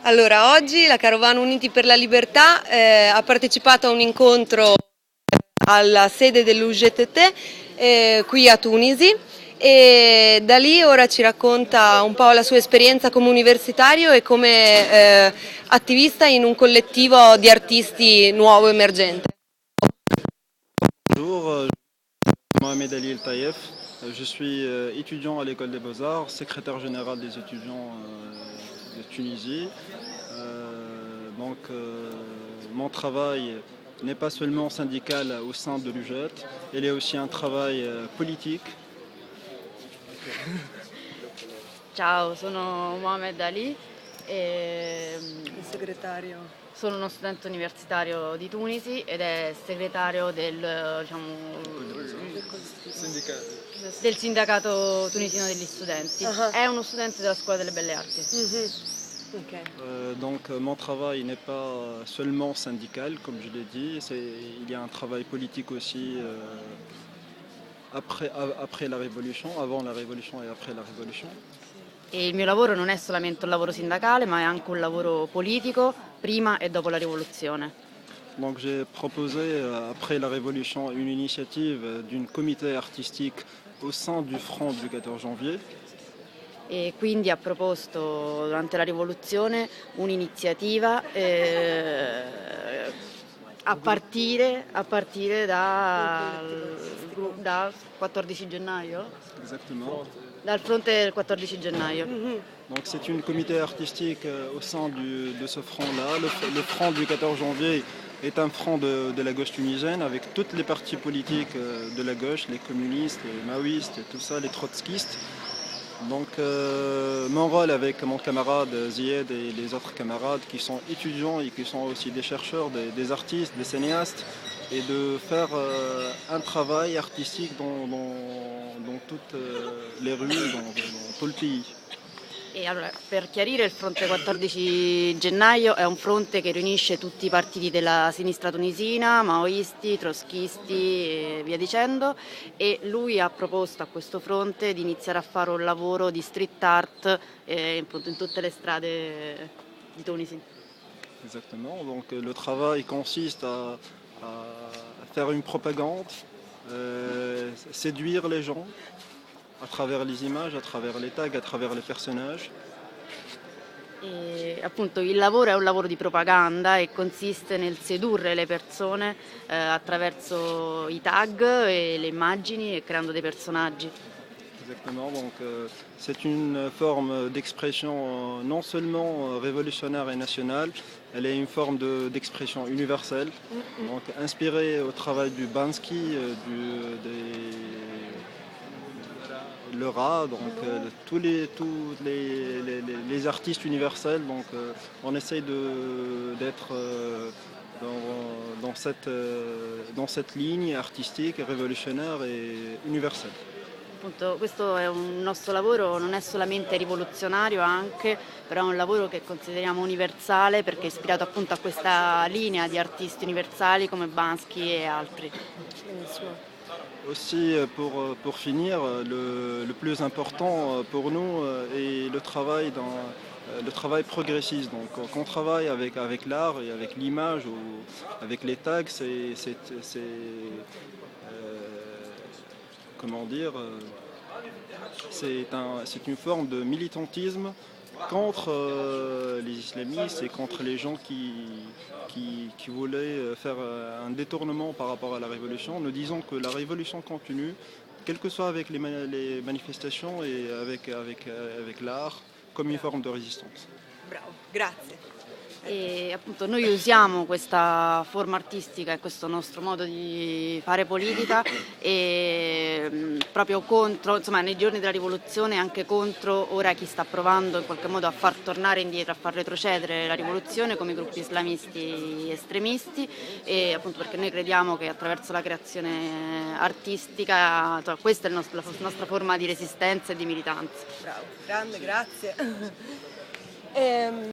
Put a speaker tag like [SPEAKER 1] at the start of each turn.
[SPEAKER 1] Allora, oggi la Carovana Uniti per la Libertà ha partecipato a un incontro alla sede dell'UGTT qui a Tunisi e da lì ora ci racconta un po' la sua esperienza come universitario e come attivista in un collettivo di artisti nuovo emergente.
[SPEAKER 2] Bonjour, Mohamed Ali El Taïef. Je suis étudiant à l'école des Beaux-Arts, secrétaire général des étudiants de Tunisie. Mon travail n'est pas seulement syndical au sein de l'UGT, il est aussi un travail politique.
[SPEAKER 3] Ciao, sono Mohamed Ali e
[SPEAKER 1] Il segretario.
[SPEAKER 3] sono uno studente universitario di Tunisi ed è segretario del sindacato tunisino degli studenti. È uno studente della Scuola delle Belle Arti.
[SPEAKER 1] Okay.
[SPEAKER 2] Mon travail n'est pas seulement syndical, comme je l'ai dit, il y a un travail politique aussi après la Révolution, avant la Révolution et après la Révolution.
[SPEAKER 3] E il mio lavoro non è solamente un lavoro sindacale, ma è anche un lavoro politico prima e dopo la rivoluzione.
[SPEAKER 2] Donc j'ai proposé, après la Révolution, une initiative d'un comité artistique au sein du Front du 14 janvier.
[SPEAKER 3] E quindi ha proposto durante la rivoluzione un'iniziativa a partire da 14 gennaio?
[SPEAKER 2] Exactement.
[SPEAKER 3] Dal fronte del 14 gennaio.
[SPEAKER 2] Donc c'est une comité artistique au sein de ce front-là. Le Front du 14 janvier est un front de la gauche tunisienne avec toutes les partis politiques de la gauche, les communistes, les maoïstes et tout ça, les trotskistes. Donc mon rôle avec mon camarade Zied et les autres camarades qui sont étudiants et qui sont aussi des chercheurs, des artistes, des cinéastes, et de faire un travail artistique dans toutes les rues, dans tout le pays.
[SPEAKER 3] E allora, per chiarire, il fronte 14 gennaio è un fronte che riunisce tutti i partiti della sinistra tunisina, maoisti, trotskisti e via dicendo, e lui ha proposto a questo fronte di iniziare a fare un lavoro di street art appunto in tutte le strade di Tunisi.
[SPEAKER 2] Exactement, donc le travail consiste à faire une propagande, séduire les gens à travers les images, à travers les tags, à travers les personnages.
[SPEAKER 3] E appunto il lavoro è un lavoro di propaganda e consiste nel sedurre le persone attraverso i tag e le immagini e creando dei personaggi.
[SPEAKER 2] Exactement, donc c'est une forme d'expression non seulement révolutionnaire et nationale, elle est une forme d'expression universelle, donc inspirée au travail du Bansky, le Rat, donc tous les artistes universels. Donc on essaye d'être dans cette ligne artistique, révolutionnaire et universelle.
[SPEAKER 3] Appunto, questo è un nostro lavoro, non è solamente rivoluzionario anche, però è un lavoro che consideriamo universale perché è ispirato appunto a questa linea di artisti universali come Bansky e altri.
[SPEAKER 2] Aussi, pour finir, le plus important pour nous est le travail progressiste. Donc, quand on travaille avec l'art et avec l'image ou avec les tags, comment dire, c'est une forme de militantisme contre les islamistes et contre les gens qui voulaient faire un détournement par rapport à la révolution. Nous disons que la révolution continue, quel que soit avec les manifestations et avec l'art, comme une forme de résistance.
[SPEAKER 1] Bravo, grazie.
[SPEAKER 3] E appunto noi usiamo questa forma artistica e questo nostro modo di fare politica e proprio contro, insomma, nei giorni della rivoluzione anche contro ora chi sta provando in qualche modo a far tornare indietro, a far retrocedere la rivoluzione come i gruppi islamisti estremisti, e appunto perché noi crediamo che attraverso la creazione artistica, insomma, questa è la nostra forma di resistenza e di militanza.
[SPEAKER 1] Bravo, grande, grazie.